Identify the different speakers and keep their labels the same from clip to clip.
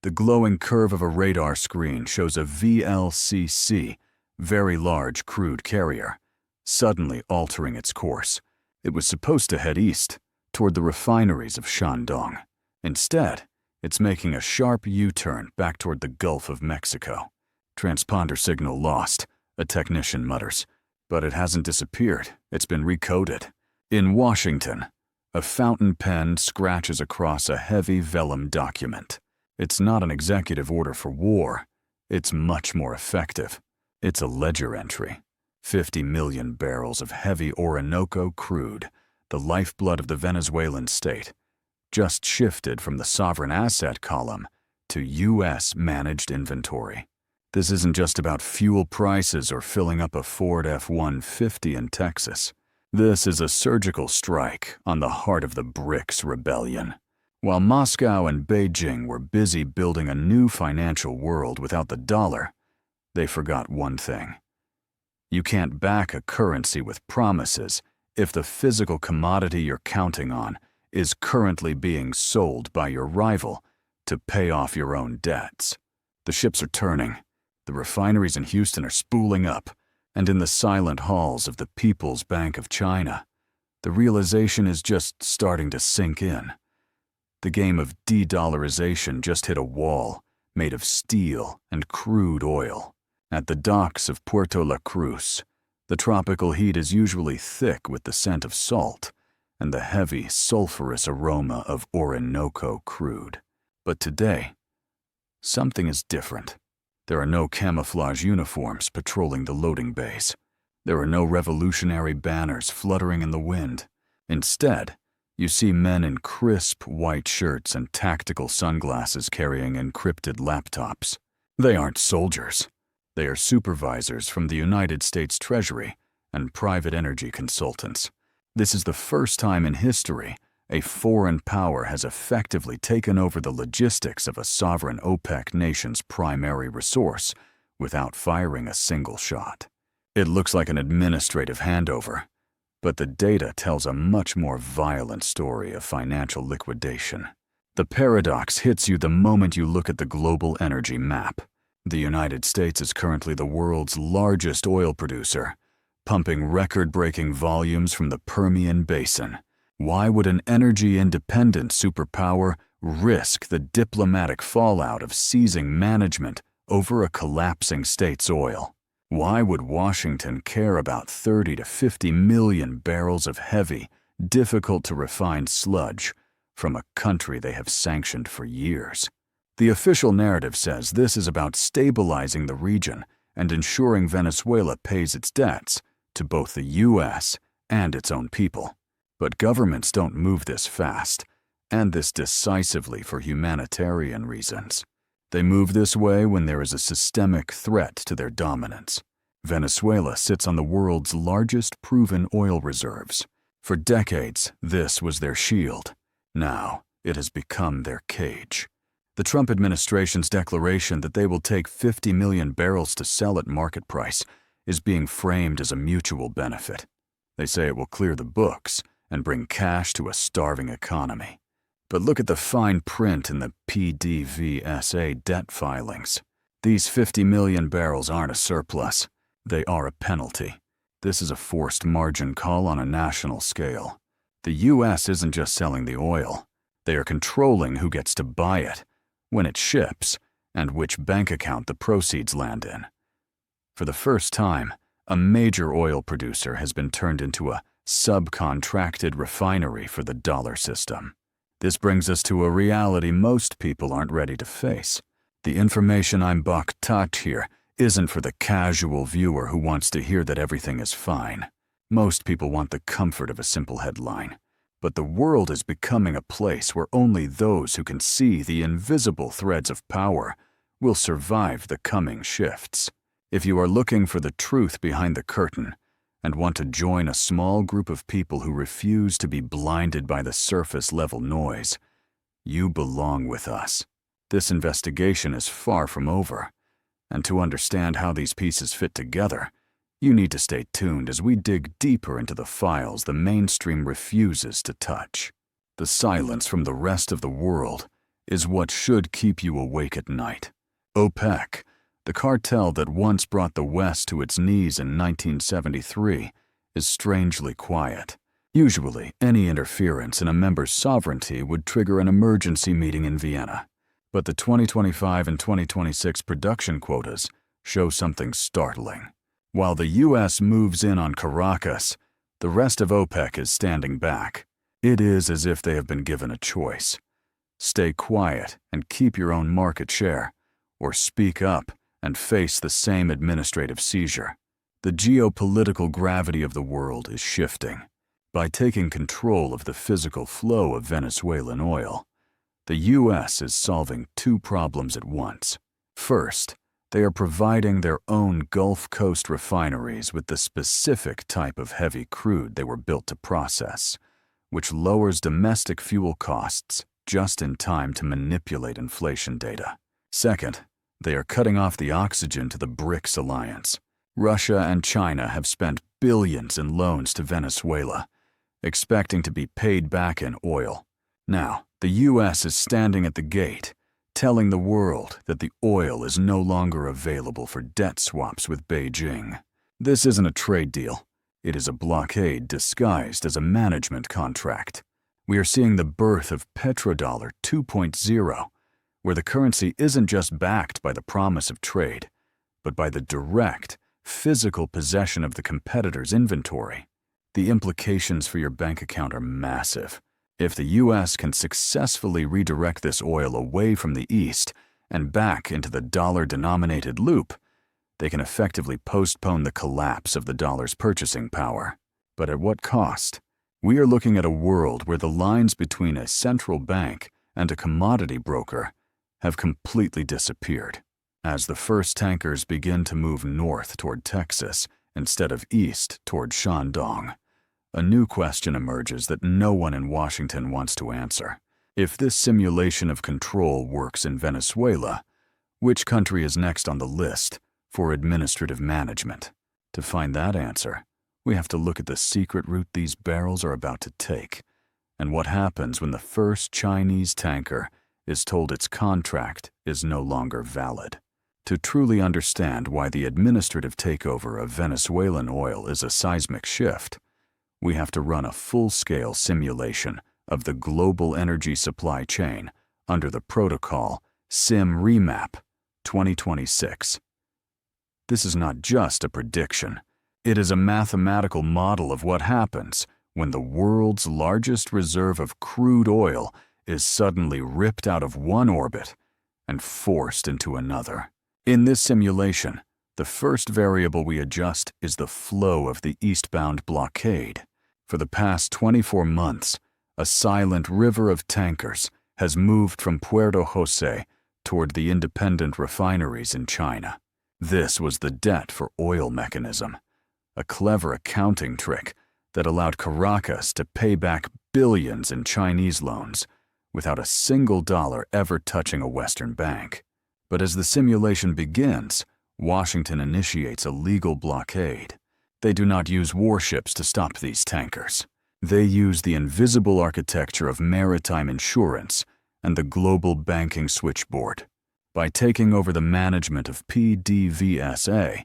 Speaker 1: The glowing curve of a radar screen shows a VLCC, very large crude carrier, suddenly altering its course. It was supposed to head east, toward the refineries of Shandong. Instead, it's making a sharp U-turn back toward the Gulf of Mexico. Transponder signal lost, a technician mutters. But it hasn't disappeared, it's been recoded. In Washington, a fountain pen scratches across a heavy vellum document. It's not an executive order for war. It's much more effective. It's a ledger entry. 50 million barrels of heavy Orinoco crude, the lifeblood of the Venezuelan state, just shifted from the sovereign asset column to U.S.-managed inventory. This isn't just about fuel prices or filling up a Ford F-150 in Texas. This is a surgical strike on the heart of the BRICS rebellion. While Moscow and Beijing were busy building a new financial world without the dollar, they forgot one thing. You can't back a currency with promises if the physical commodity you're counting on is currently being sold by your rival to pay off your own debts. The ships are turning. The refineries in Houston are spooling up, and in the silent halls of the People's Bank of China, the realization is just starting to sink in. The game of de-dollarization just hit a wall made of steel and crude oil. At the docks of Puerto La Cruz, the tropical heat is usually thick with the scent of salt and the heavy, sulfurous aroma of Orinoco crude. But today, something is different. There are no camouflage uniforms patrolling the loading bays. There are no revolutionary banners fluttering in the wind. Instead, you see men in crisp white shirts and tactical sunglasses carrying encrypted laptops. They aren't soldiers. They are supervisors from the United States Treasury and private energy consultants. This is the first time in history a foreign power has effectively taken over the logistics of a sovereign OPEC nation's primary resource without firing a single shot. It looks like an administrative handover, but the data tells a much more violent story of financial liquidation. The paradox hits you the moment you look at the global energy map. The United States is currently the world's largest oil producer, pumping record-breaking volumes from the Permian Basin. Why would an energy-independent superpower risk the diplomatic fallout of seizing management over a collapsing state's oil? Why would Washington care about 30 to 50 million barrels of heavy, difficult-to-refine sludge from a country they have sanctioned for years? The official narrative says this is about stabilizing the region and ensuring Venezuela pays its debts to both the U.S. and its own people. But governments don't move this fast, and this decisively for humanitarian reasons. They move this way when there is a systemic threat to their dominance. Venezuela sits on the world's largest proven oil reserves. For decades, this was their shield. Now, it has become their cage. The Trump administration's declaration that they will take 50 million barrels to sell at market price is being framed as a mutual benefit. They say it will clear the books and bring cash to a starving economy. But look at the fine print in the PDVSA debt filings. These 50 million barrels aren't a surplus. They are a penalty. This is a forced margin call on a national scale. The U.S. isn't just selling the oil. They are controlling who gets to buy it, when it ships, and which bank account the proceeds land in. For the first time, a major oil producer has been turned into a subcontracted refinery for the dollar system. This brings us to a reality most people aren't ready to face. The information I'm about to touch here isn't for the casual viewer who wants to hear that everything is fine. Most people want the comfort of a simple headline. But the world is becoming a place where only those who can see the invisible threads of power will survive the coming shifts. If you are looking for the truth behind the curtain and want to join a small group of people who refuse to be blinded by the surface-level noise, you belong with us. This investigation is far from over, and to understand how these pieces fit together, you need to stay tuned as we dig deeper into the files the mainstream refuses to touch. The silence from the rest of the world is what should keep you awake at night. OPEC, the cartel that once brought the West to its knees in 1973, is strangely quiet. Usually, any interference in a member's sovereignty would trigger an emergency meeting in Vienna. But the 2025 and 2026 production quotas show something startling. While the U.S. moves in on Caracas, the rest of OPEC is standing back. It is as if they have been given a choice. Stay quiet and keep your own market share, or speak up and face the same administrative seizure. The geopolitical gravity of the world is shifting. By taking control of the physical flow of Venezuelan oil, the U.S. is solving two problems at once. First, they are providing their own Gulf Coast refineries with the specific type of heavy crude they were built to process, which lowers domestic fuel costs just in time to manipulate inflation data. Second, they are cutting off the oxygen to the BRICS alliance. Russia and China have spent billions in loans to Venezuela, expecting to be paid back in oil. Now, the U.S. is standing at the gate, telling the world that the oil is no longer available for debt swaps with Beijing. This isn't a trade deal. It is a blockade disguised as a management contract. We are seeing the birth of Petrodollar 2.0, where the currency isn't just backed by the promise of trade, but by the direct, physical possession of the competitor's inventory. The implications for your bank account are massive. If the U.S. can successfully redirect this oil away from the East and back into the dollar-denominated loop, they can effectively postpone the collapse of the dollar's purchasing power. But at what cost? We are looking at a world where the lines between a central bank and a commodity broker have completely disappeared. As the first tankers begin to move north toward Texas instead of east toward Shandong, a new question emerges that no one in Washington wants to answer. If this simulation of control works in Venezuela, which country is next on the list for administrative management? To find that answer, we have to look at the secret route these barrels are about to take, and what happens when the first Chinese tanker is told its contract is no longer valid. To truly understand why the administrative takeover of Venezuelan oil is a seismic shift, we have to run a full-scale simulation of the global energy supply chain under the protocol SIM Remap 2026. This is not just a prediction. It is a mathematical model of what happens when the world's largest reserve of crude oil is suddenly ripped out of one orbit and forced into another. In this simulation, the first variable we adjust is the flow of the eastbound blockade. For the past 24 months, a silent river of tankers has moved from Puerto Jose toward the independent refineries in China. This was the debt for oil mechanism, a clever accounting trick that allowed Caracas to pay back billions in Chinese loans without a single dollar ever touching a Western bank. But as the simulation begins, Washington initiates a legal blockade. They do not use warships to stop these tankers. They use the invisible architecture of maritime insurance and the global banking switchboard. By taking over the management of PDVSA,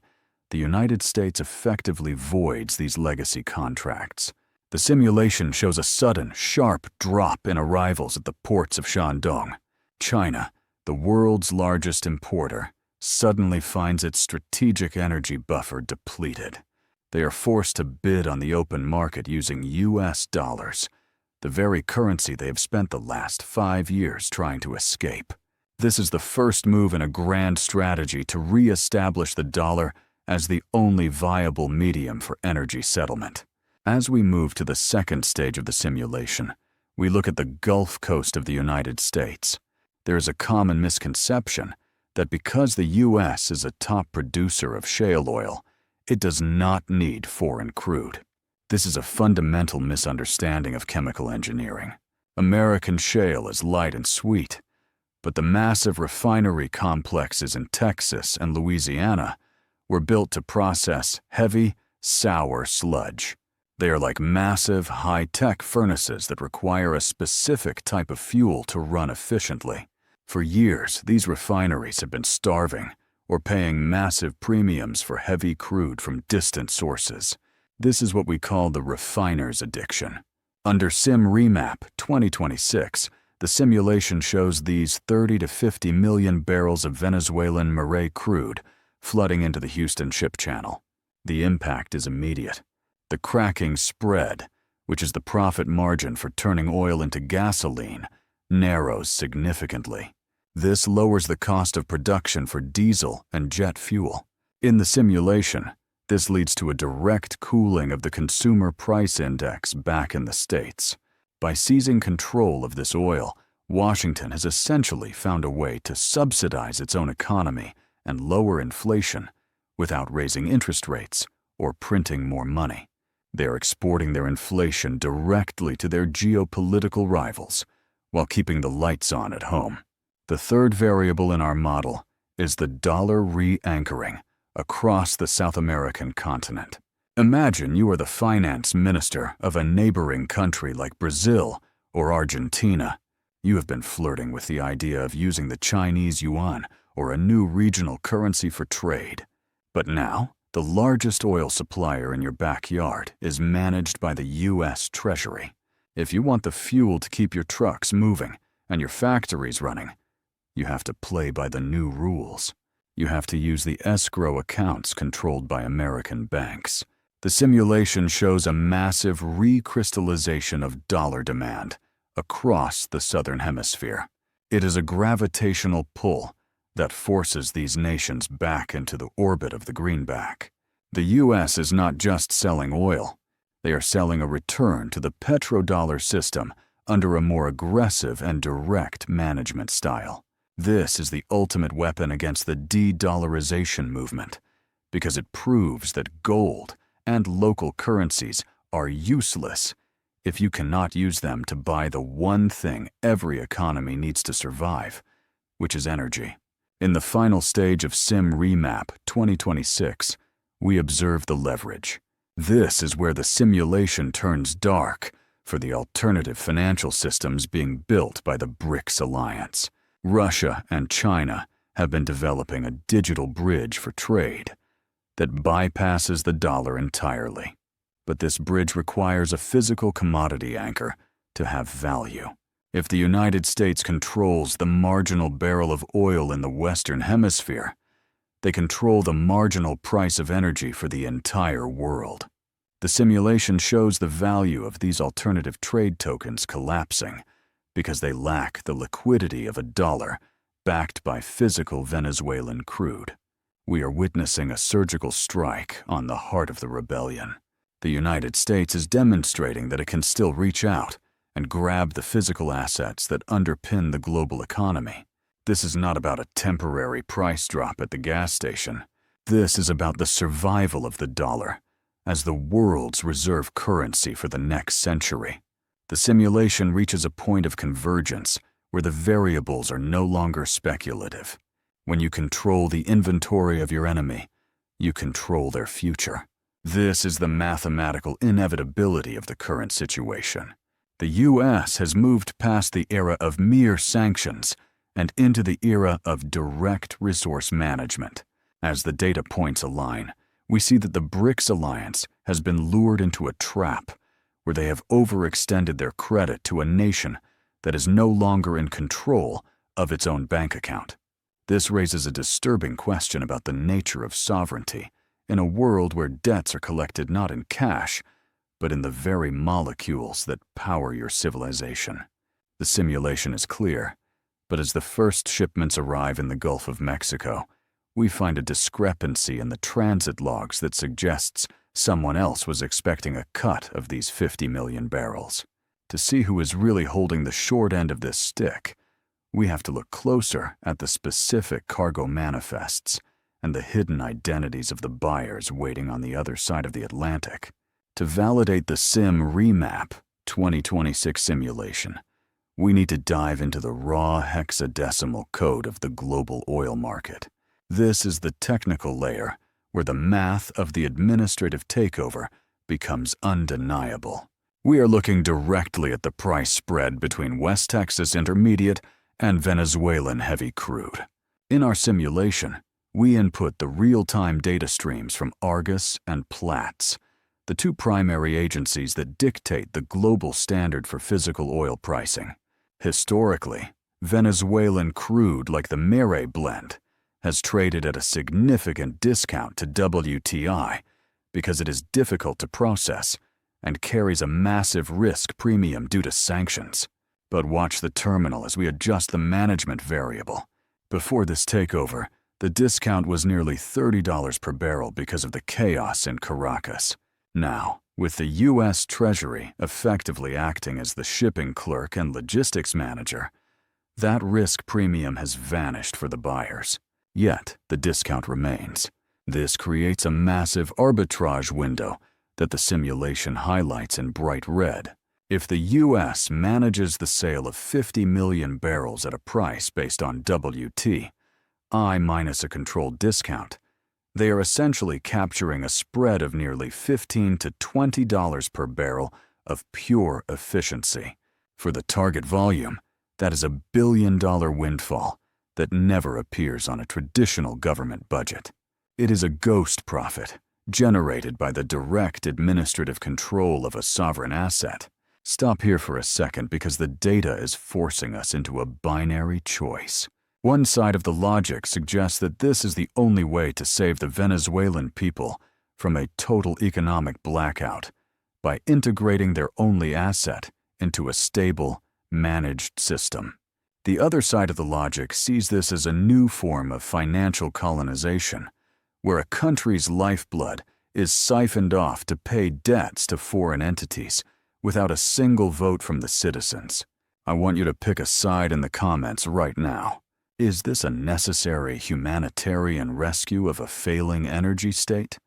Speaker 1: the United States effectively voids these legacy contracts. The simulation shows a sudden, sharp drop in arrivals at the ports of Shandong. China, the world's largest importer, suddenly finds its strategic energy buffer depleted. They are forced to bid on the open market using US dollars, the very currency they have spent the last 5 years trying to escape. This is the first move in a grand strategy to re-establish the dollar as the only viable medium for energy settlement. As we move to the second stage of the simulation, we look at the Gulf Coast of the United States. There is a common misconception that because the U.S. is a top producer of shale oil, it does not need foreign crude. This is a fundamental misunderstanding of chemical engineering. American shale is light and sweet, but the massive refinery complexes in Texas and Louisiana were built to process heavy, sour sludge. They are like massive, high-tech furnaces that require a specific type of fuel to run efficiently. For years, these refineries have been starving or paying massive premiums for heavy crude from distant sources. This is what we call the refiner's addiction. Under Sim Remap 2026, the simulation shows these 30 to 50 million barrels of Venezuelan Marais crude flooding into the Houston Ship Channel. The impact is immediate. The cracking spread, which is the profit margin for turning oil into gasoline, narrows significantly. This lowers the cost of production for diesel and jet fuel. In the simulation, this leads to a direct cooling of the consumer price index back in the States. By seizing control of this oil, Washington has essentially found a way to subsidize its own economy and lower inflation without raising interest rates or printing more money. They are exporting their inflation directly to their geopolitical rivals while keeping the lights on at home. The third variable in our model is the dollar re-anchoring across the South American continent. Imagine you are the finance minister of a neighboring country like Brazil or Argentina. You have been flirting with the idea of using the Chinese yuan or a new regional currency for trade. But now, the largest oil supplier in your backyard is managed by the US Treasury. If you want the fuel to keep your trucks moving and your factories running, you have to play by the new rules. You have to use the escrow accounts controlled by American banks. The simulation shows a massive recrystallization of dollar demand across the Southern Hemisphere. It is a gravitational pull that forces these nations back into the orbit of the greenback. The US is not just selling oil. They are selling a return to the Petrodollar system under a more aggressive and direct management style. This is the ultimate weapon against the de-dollarization movement, because it proves that gold and local currencies are useless if you cannot use them to buy the one thing every economy needs to survive, which is energy. In the final stage of Sim Remap 2026, we observe the leverage. This is where the simulation turns dark for the alternative financial systems being built by the BRICS alliance. Russia and China have been developing a digital bridge for trade that bypasses the dollar entirely. But this bridge requires a physical commodity anchor to have value. If the United States controls the marginal barrel of oil in the Western Hemisphere, they control the marginal price of energy for the entire world. The simulation shows the value of these alternative trade tokens collapsing because they lack the liquidity of a dollar backed by physical Venezuelan crude. We are witnessing a surgical strike on the heart of the rebellion. The United States is demonstrating that it can still reach out and grab the physical assets that underpin the global economy. This is not about a temporary price drop at the gas station. This is about the survival of the dollar as the world's reserve currency for the next century. The simulation reaches a point of convergence where the variables are no longer speculative. When you control the inventory of your enemy, you control their future. This is the mathematical inevitability of the current situation. The US has moved past the era of mere sanctions and into the era of direct resource management. As the data points align, we see that the BRICS alliance has been lured into a trap where they have overextended their credit to a nation that is no longer in control of its own bank account. This raises a disturbing question about the nature of sovereignty in a world where debts are collected not in cash, but in the very molecules that power your civilization. The simulation is clear, but as the first shipments arrive in the Gulf of Mexico, we find a discrepancy in the transit logs that suggests someone else was expecting a cut of these 50 million barrels. To see who is really holding the short end of this stick, we have to look closer at the specific cargo manifests and the hidden identities of the buyers waiting on the other side of the Atlantic. To validate the Sim Remap 2026 simulation, we need to dive into the raw hexadecimal code of the global oil market. This is the technical layer where the math of the administrative takeover becomes undeniable. We are looking directly at the price spread between West Texas Intermediate and Venezuelan heavy crude. In our simulation, we input the real-time data streams from Argus and Platts, the two primary agencies that dictate the global standard for physical oil pricing. Historically, Venezuelan crude, like the Mare blend, has traded at a significant discount to WTI because it is difficult to process and carries a massive risk premium due to sanctions. But watch the terminal as we adjust the management variable. Before this takeover, the discount was nearly $30 per barrel because of the chaos in Caracas. Now, with the U.S. Treasury effectively acting as the shipping clerk and logistics manager, that risk premium has vanished for the buyers. Yet, the discount remains. This creates a massive arbitrage window that the simulation highlights in bright red. If the U.S. manages the sale of 50 million barrels at a price based on WTI minus a controlled discount, they are essentially capturing a spread of nearly $15 to $20 per barrel of pure efficiency. For the target volume, that is a billion-dollar windfall that never appears on a traditional government budget. It is a ghost profit generated by the direct administrative control of a sovereign asset. Stop here for a second because the data is forcing us into a binary choice. One side of the logic suggests that this is the only way to save the Venezuelan people from a total economic blackout by integrating their only asset into a stable, managed system. The other side of the logic sees this as a new form of financial colonization, where a country's lifeblood is siphoned off to pay debts to foreign entities without a single vote from the citizens. I want you to pick a side in the comments right now. Is this a necessary humanitarian rescue of a failing energy state?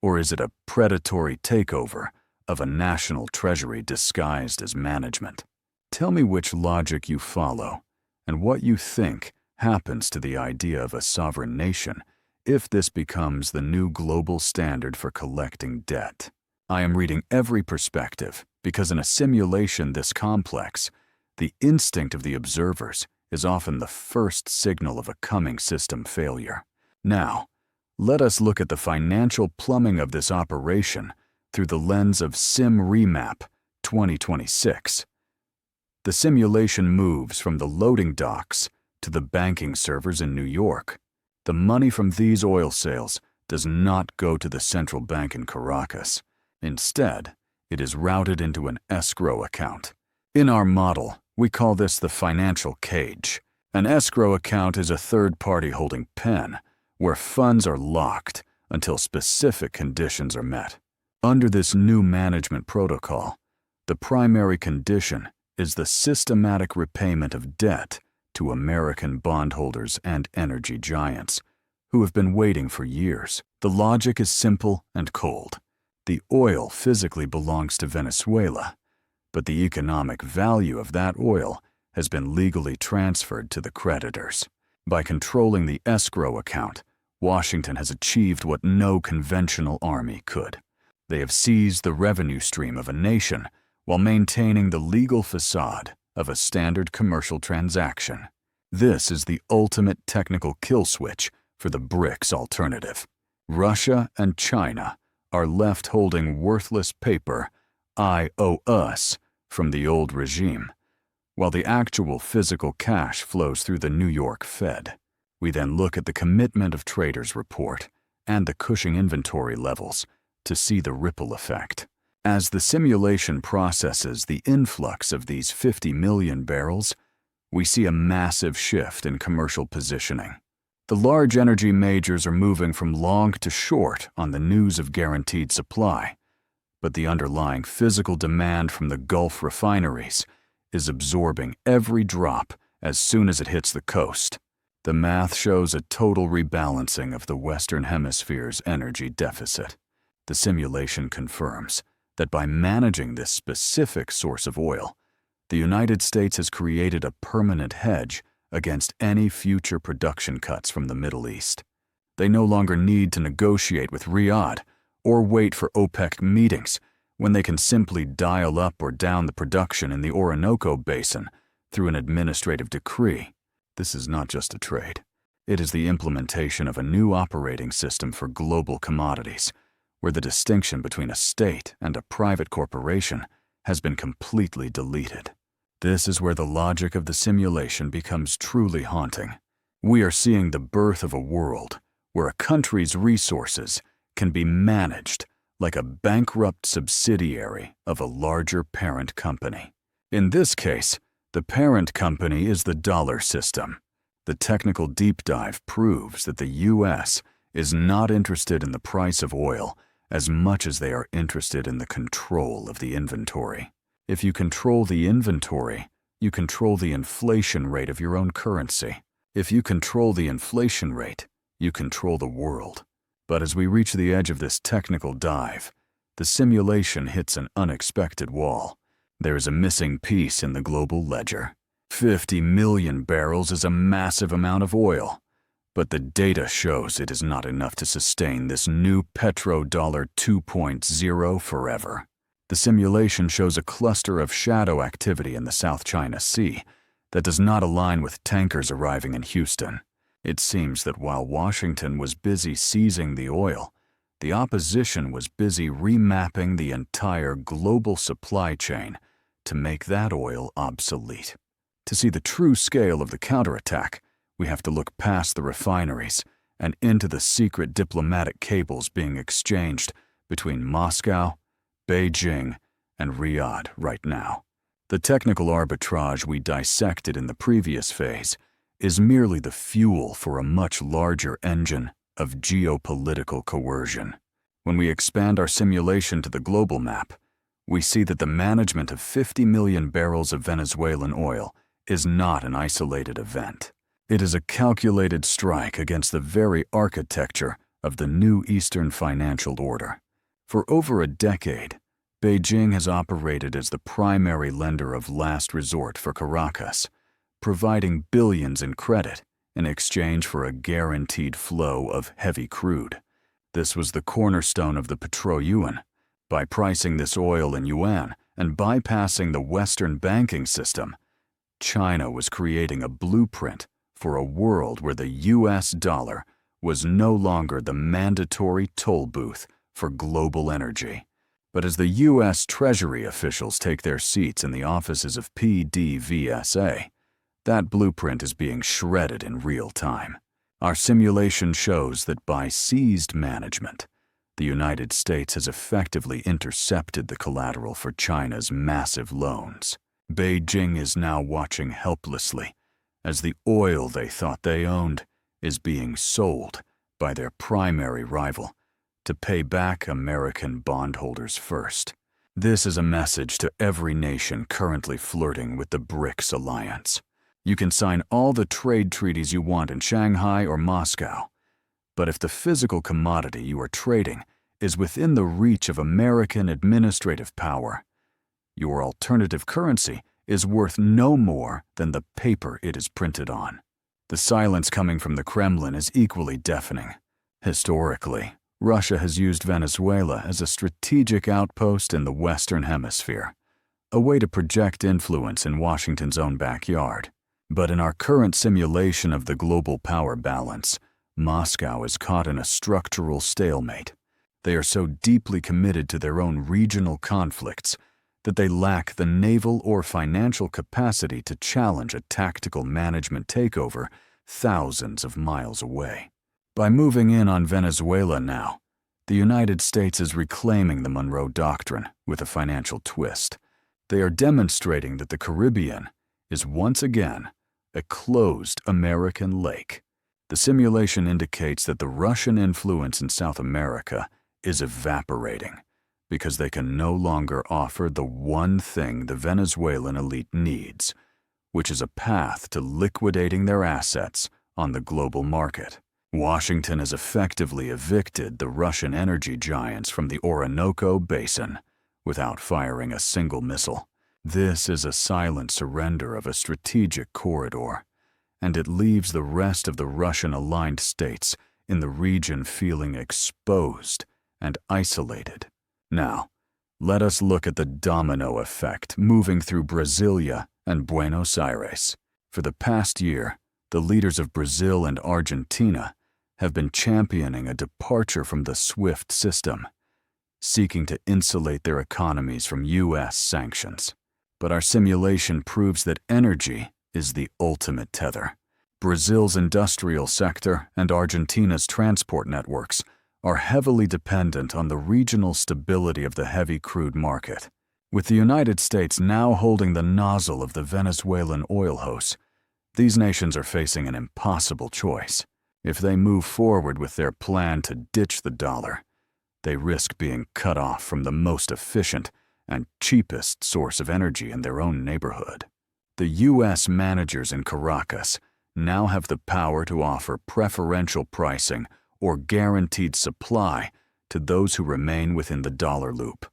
Speaker 1: Or is it a predatory takeover of a national treasury disguised as management? Tell me which logic you follow and what you think happens to the idea of a sovereign nation if this becomes the new global standard for collecting debt. I am reading every perspective because in a simulation this complex, the instinct of the observers is often the first signal of a coming system failure. Now, let us look at the financial plumbing of this operation through the lens of Sim Remap 2026. The simulation moves from the loading docks to the banking servers in New York. The money from these oil sales does not go to the central bank in Caracas. Instead, it is routed into an escrow account. In our model, we call this the financial cage. An escrow account is a third-party holding pen where funds are locked until specific conditions are met. Under this new management protocol, the primary condition is the systematic repayment of debt to American bondholders and energy giants who have been waiting for years. The logic is simple and cold. The oil physically belongs to Venezuela, but the economic value of that oil has been legally transferred to the creditors. By controlling the escrow account, Washington has achieved what no conventional army could. They have seized the revenue stream of a nation while maintaining the legal facade of a standard commercial transaction. This is the ultimate technical kill switch for the BRICS alternative. Russia and China are left holding worthless paper, I owe us, from the old regime, while the actual physical cash flows through the New York Fed. We then look at the commitment of traders report and the Cushing inventory levels to see the ripple effect. As the simulation processes the influx of these 50 million barrels, we see a massive shift in commercial positioning. The large energy majors are moving from long to short on the news of guaranteed supply, but the underlying physical demand from the Gulf refineries is absorbing every drop as soon as it hits the coast. The math shows a total rebalancing of the Western Hemisphere's energy deficit. The simulation confirms that by managing this specific source of oil, the United States has created a permanent hedge against any future production cuts from the Middle East. They no longer need to negotiate with Riyadh or wait for OPEC meetings when they can simply dial up or down the production in the Orinoco Basin through an administrative decree. This is not just a trade. It is the implementation of a new operating system for global commodities, where the distinction between a state and a private corporation has been completely deleted. This is where the logic of the simulation becomes truly haunting. We are seeing the birth of a world where a country's resources can be managed like a bankrupt subsidiary of a larger parent company. In this case, the parent company is the dollar system. The technical deep dive proves that the US is not interested in the price of oil as much as they are interested in the control of the inventory. If you control the inventory, you control the inflation rate of your own currency. If you control the inflation rate, you control the world. But as we reach the edge of this technical dive, the simulation hits an unexpected wall. There is a missing piece in the global ledger. 50 million barrels is a massive amount of oil, but the data shows it is not enough to sustain this new Petrodollar 2.0 forever. The simulation shows a cluster of shadow activity in the South China Sea that does not align with tankers arriving in Houston. It seems that while Washington was busy seizing the oil, the opposition was busy remapping the entire global supply chain to make that oil obsolete. To see the true scale of the counterattack, we have to look past the refineries and into the secret diplomatic cables being exchanged between Moscow, Beijing, and Riyadh right now. The technical arbitrage we dissected in the previous phase is merely the fuel for a much larger engine of geopolitical coercion. When we expand our simulation to the global map, we see that the management of 50 million barrels of Venezuelan oil is not an isolated event. It is a calculated strike against the very architecture of the new Eastern financial order. For over a decade, Beijing has operated as the primary lender of last resort for Caracas, providing billions in credit in exchange for a guaranteed flow of heavy crude. This was the cornerstone of the Petro-Yuan. By pricing this oil in yuan and bypassing the Western banking system, China was creating a blueprint for a world where the US dollar was no longer the mandatory toll booth for global energy. But as the US Treasury officials take their seats in the offices of PDVSA, that blueprint is being shredded in real time. Our simulation shows that by seized management, the United States has effectively intercepted the collateral for China's massive loans. Beijing is now watching helplessly as the oil they thought they owned is being sold by their primary rival to pay back American bondholders first. This is a message to every nation currently flirting with the BRICS alliance. You can sign all the trade treaties you want in Shanghai or Moscow, but if the physical commodity you are trading is within the reach of American administrative power, your alternative currency is worth no more than the paper it is printed on. The silence coming from the Kremlin is equally deafening. Historically, Russia has used Venezuela as a strategic outpost in the Western Hemisphere, a way to project influence in Washington's own backyard. But in our current simulation of the global power balance, Moscow is caught in a structural stalemate. They are so deeply committed to their own regional conflicts that they lack the naval or financial capacity to challenge a tactical management takeover thousands of miles away. By moving in on Venezuela now, the United States is reclaiming the Monroe Doctrine with a financial twist. They are demonstrating that the Caribbean is once again a closed American lake. The simulation indicates that the Russian influence in South America is evaporating because they can no longer offer the one thing the Venezuelan elite needs, which is a path to liquidating their assets on the global market. Washington has effectively evicted the Russian energy giants from the Orinoco Basin without firing a single missile. This is a silent surrender of a strategic corridor, and it leaves the rest of the Russian-aligned states in the region feeling exposed and isolated. Now, let us look at the domino effect moving through Brasilia and Buenos Aires. For the past year, the leaders of Brazil and Argentina have been championing a departure from the SWIFT system, seeking to insulate their economies from U.S. sanctions. But our simulation proves that energy is the ultimate tether. Brazil's industrial sector and Argentina's transport networks are heavily dependent on the regional stability of the heavy crude market. With the United States now holding the nozzle of the Venezuelan oil hose, these nations are facing an impossible choice. If they move forward with their plan to ditch the dollar, they risk being cut off from the most efficient and cheapest source of energy in their own neighborhood. The U.S. managers in Caracas now have the power to offer preferential pricing or guaranteed supply to those who remain within the dollar loop,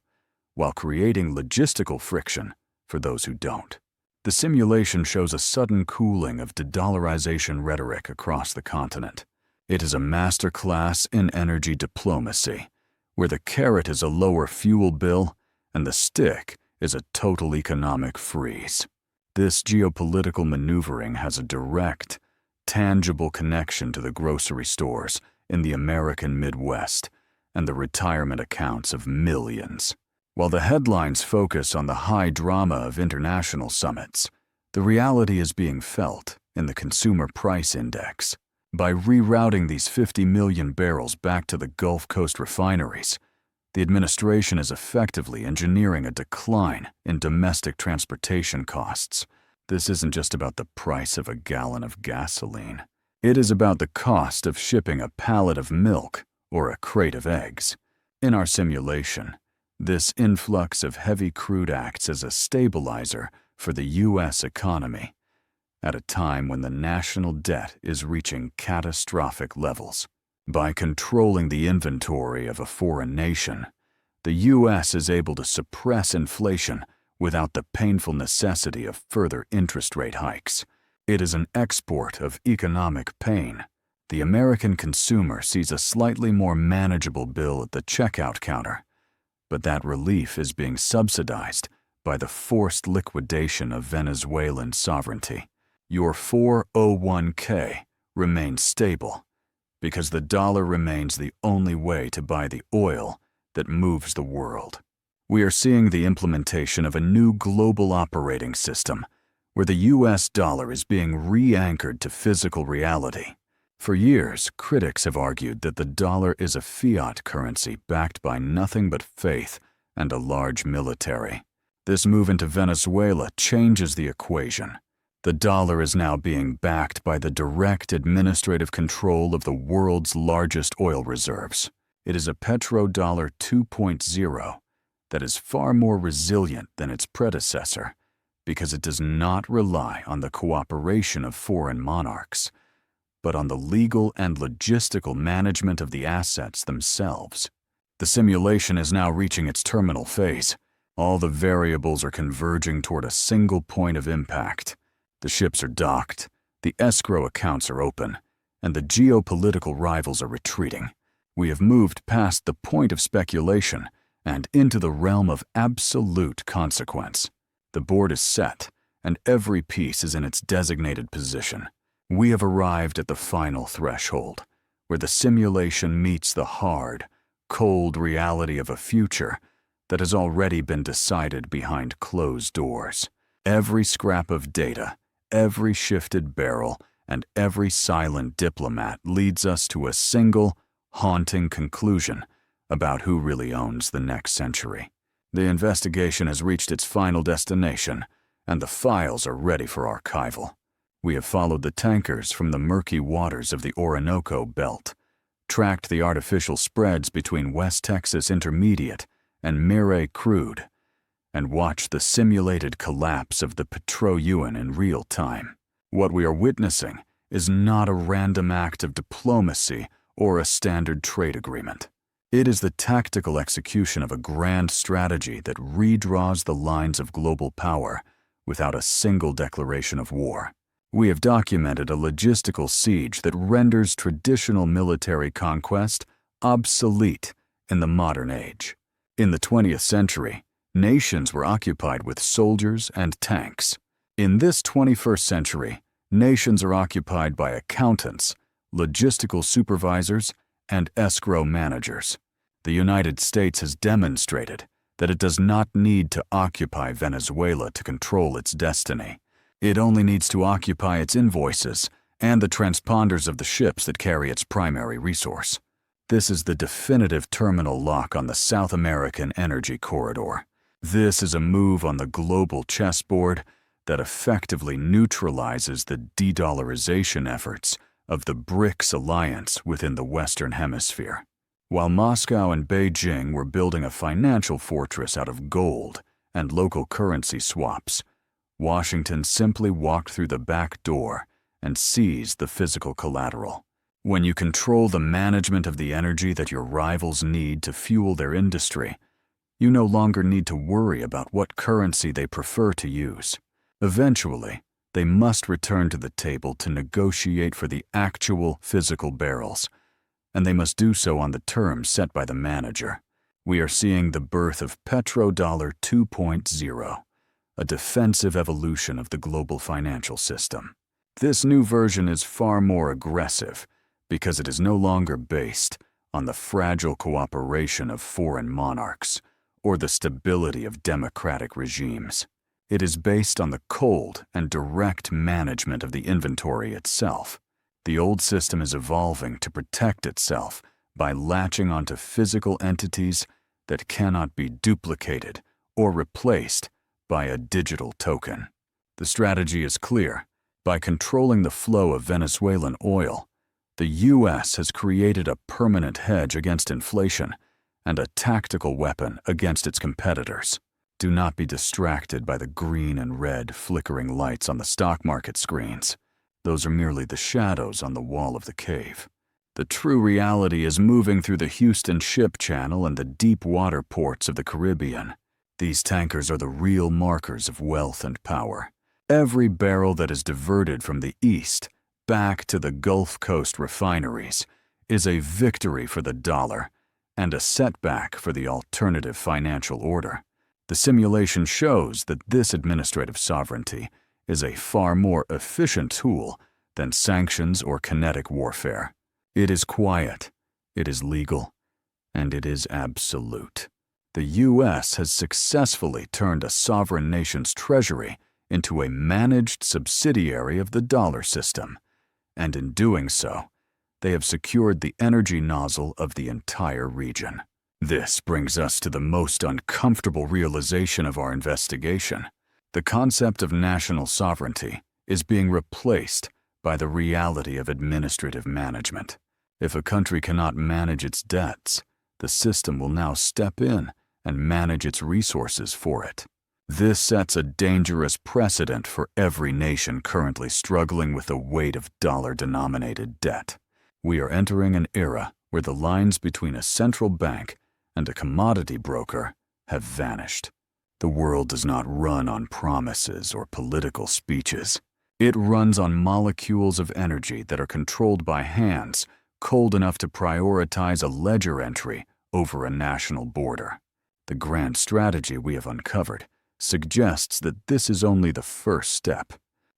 Speaker 1: while creating logistical friction for those who don't. The simulation shows a sudden cooling of de-dollarization rhetoric across the continent. It is a masterclass in energy diplomacy, where the carrot is a lower fuel bill and the stick is a total economic freeze. This geopolitical maneuvering has a direct, tangible connection to the grocery stores in the American Midwest and the retirement accounts of millions. While the headlines focus on the high drama of international summits, the reality is being felt in the Consumer Price Index. By rerouting these 50 million barrels back to the Gulf Coast refineries, the administration is effectively engineering a decline in domestic transportation costs. This isn't just about the price of a gallon of gasoline. It is about the cost of shipping a pallet of milk or a crate of eggs. In our simulation, this influx of heavy crude acts as a stabilizer for the U.S. economy at a time when the national debt is reaching catastrophic levels. By controlling the inventory of a foreign nation, the U.S. is able to suppress inflation without the painful necessity of further interest rate hikes. It is an export of economic pain. The American consumer sees a slightly more manageable bill at the checkout counter, but that relief is being subsidized by the forced liquidation of Venezuelan sovereignty. Your 401k remains stable because the dollar remains the only way to buy the oil that moves the world. We are seeing the implementation of a new global operating system where the U.S. dollar is being re-anchored to physical reality. For years, critics have argued that the dollar is a fiat currency backed by nothing but faith and a large military. This move into Venezuela changes the equation. The dollar is now being backed by the direct administrative control of the world's largest oil reserves. It is a Petrodollar 2.0 that is far more resilient than its predecessor because it does not rely on the cooperation of foreign monarchs, but on the legal and logistical management of the assets themselves. The simulation is now reaching its terminal phase. All the variables are converging toward a single point of impact. The ships are docked, the escrow accounts are open, and the geopolitical rivals are retreating. We have moved past the point of speculation and into the realm of absolute consequence. The board is set, and every piece is in its designated position. We have arrived at the final threshold, where the simulation meets the hard, cold reality of a future that has already been decided behind closed doors. Every scrap of data, every shifted barrel, and every silent diplomat leads us to a single, haunting conclusion about who really owns the next century. The investigation has reached its final destination, and the files are ready for archival. We have followed the tankers from the murky waters of the Orinoco Belt, tracked the artificial spreads between West Texas Intermediate and Mire Crude, and watched the simulated collapse of the Petro-UN in real time. What we are witnessing is not a random act of diplomacy or a standard trade agreement. It is the tactical execution of a grand strategy that redraws the lines of global power without a single declaration of war. We have documented a logistical siege that renders traditional military conquest obsolete in the modern age. In the 20th century, nations were occupied with soldiers and tanks. In this 21st century, nations are occupied by accountants, logistical supervisors, and escrow managers. The United States has demonstrated that it does not need to occupy Venezuela to control its destiny. It only needs to occupy its invoices and the transponders of the ships that carry its primary resource. This is the definitive terminal lock on the South American energy corridor. This is a move on the global chessboard that effectively neutralizes the de-dollarization efforts of the BRICS alliance within the Western Hemisphere. While Moscow and Beijing were building a financial fortress out of gold and local currency swaps, Washington simply walked through the back door and seized the physical collateral. When you control the management of the energy that your rivals need to fuel their industry, you no longer need to worry about what currency they prefer to use. Eventually, they must return to the table to negotiate for the actual physical barrels, and they must do so on the terms set by the manager. We are seeing the birth of Petrodollar 2.0, a defensive evolution of the global financial system. This new version is far more aggressive because it is no longer based on the fragile cooperation of foreign monarchs or the stability of democratic regimes. It is based on the cold and direct management of the inventory itself. The old system is evolving to protect itself by latching onto physical entities that cannot be duplicated or replaced by a digital token. The strategy is clear. By controlling the flow of Venezuelan oil, the U.S. has created a permanent hedge against inflation and a tactical weapon against its competitors. Do not be distracted by the green and red flickering lights on the stock market screens. Those are merely the shadows on the wall of the cave. The true reality is moving through the Houston Ship Channel and the deep water ports of the Caribbean. These tankers are the real markers of wealth and power. Every barrel that is diverted from the east back to the Gulf Coast refineries is a victory for the dollar and a setback for the alternative financial order. The simulation shows that this administrative sovereignty is a far more efficient tool than sanctions or kinetic warfare. It is quiet, it is legal, and it is absolute. The U.S. has successfully turned a sovereign nation's treasury into a managed subsidiary of the dollar system, and in doing so, they have secured the energy nozzle of the entire region. This brings us to the most uncomfortable realization of our investigation. The concept of national sovereignty is being replaced by the reality of administrative management. If a country cannot manage its debts, the system will now step in and manage its resources for it. This sets a dangerous precedent for every nation currently struggling with the weight of dollar-denominated debt. We are entering an era where the lines between a central bank and a commodity broker have vanished. The world does not run on promises or political speeches. It runs on molecules of energy that are controlled by hands cold enough to prioritize a ledger entry over a national border. The grand strategy we have uncovered suggests that this is only the first step.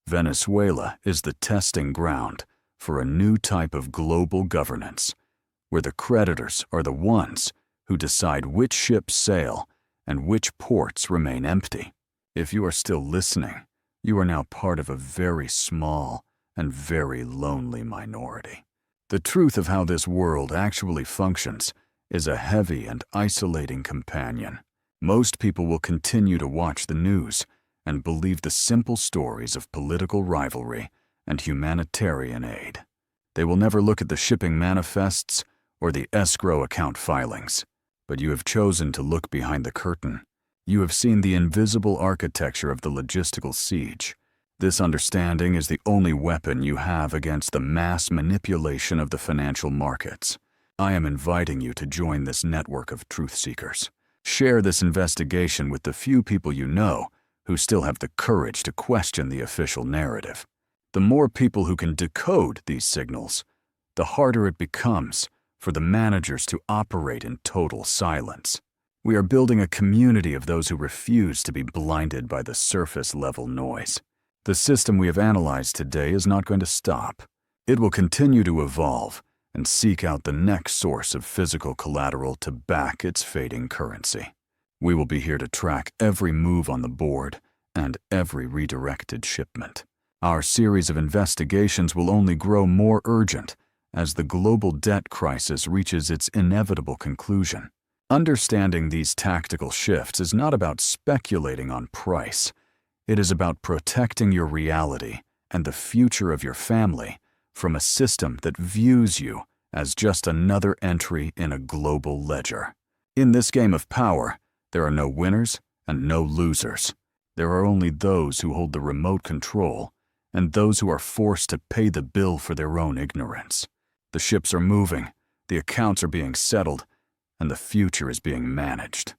Speaker 1: Venezuela is the testing ground for a new type of global governance, where the creditors are the ones who decide which ships sail and which ports remain empty. If you are still listening, you are now part of a very small and very lonely minority. The truth of how this world actually functions is a heavy and isolating companion. Most people will continue to watch the news and believe the simple stories of political rivalry and humanitarian aid. They will never look at the shipping manifests or the escrow account filings. But you have chosen to look behind the curtain. You have seen the invisible architecture of the logistical siege. This understanding is the only weapon you have against the mass manipulation of the financial markets. I am inviting you to join this network of truth seekers. Share this investigation with the few people you know who still have the courage to question the official narrative. The more people who can decode these signals, the harder it becomes for the managers to operate in total silence. We are building a community of those who refuse to be blinded by the surface-level noise. The system we have analyzed today is not going to stop. It will continue to evolve and seek out the next source of physical collateral to back its fading currency. We will be here to track every move on the board and every redirected shipment. Our series of investigations will only grow more urgent as the global debt crisis reaches its inevitable conclusion. Understanding these tactical shifts is not about speculating on price. It is about protecting your reality and the future of your family from a system that views you as just another entry in a global ledger. In this game of power, there are no winners and no losers. There are only those who hold the remote control and those who are forced to pay the bill for their own ignorance. The ships are moving, the accounts are being settled, and the future is being managed.